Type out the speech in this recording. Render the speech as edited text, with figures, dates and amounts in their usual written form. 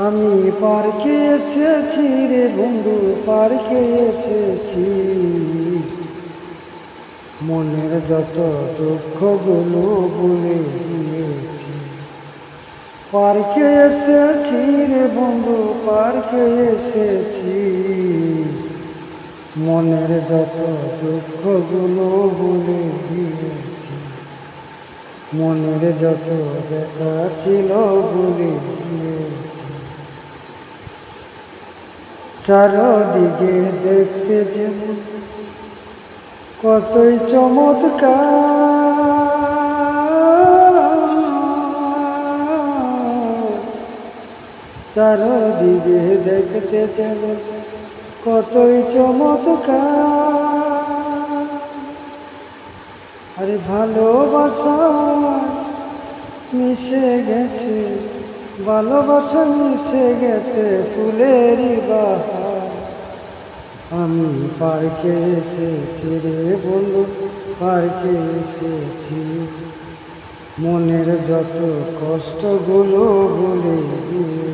আমি পার্কে এসেছি রে বন্ধু, পার্কে এসেছি। মনের যত দুঃখগুলো ভুলে গিয়েছি। পার্কে এসেছি রে বন্ধু, পার্কে এসেছি। মনের যত দুঃখগুলো ভুলে গিয়েছি। মনের যত ব্যথা ছিল ভুলে গিয়েছি। চারদিকে দেখতে যেমন কতই চমৎকার, চারদিকে দেখতে যেমন কতই চমৎকার। আরে ভালোবাসা মিশে গেছে, ভালোবাসা মিশে গেছে ফুলেরই বাহার। আমি পার্কে এসেছি রে বন্ধু, পার্কে এসেছি। মনের যত কষ্টগুলো ভুলে গিয়ে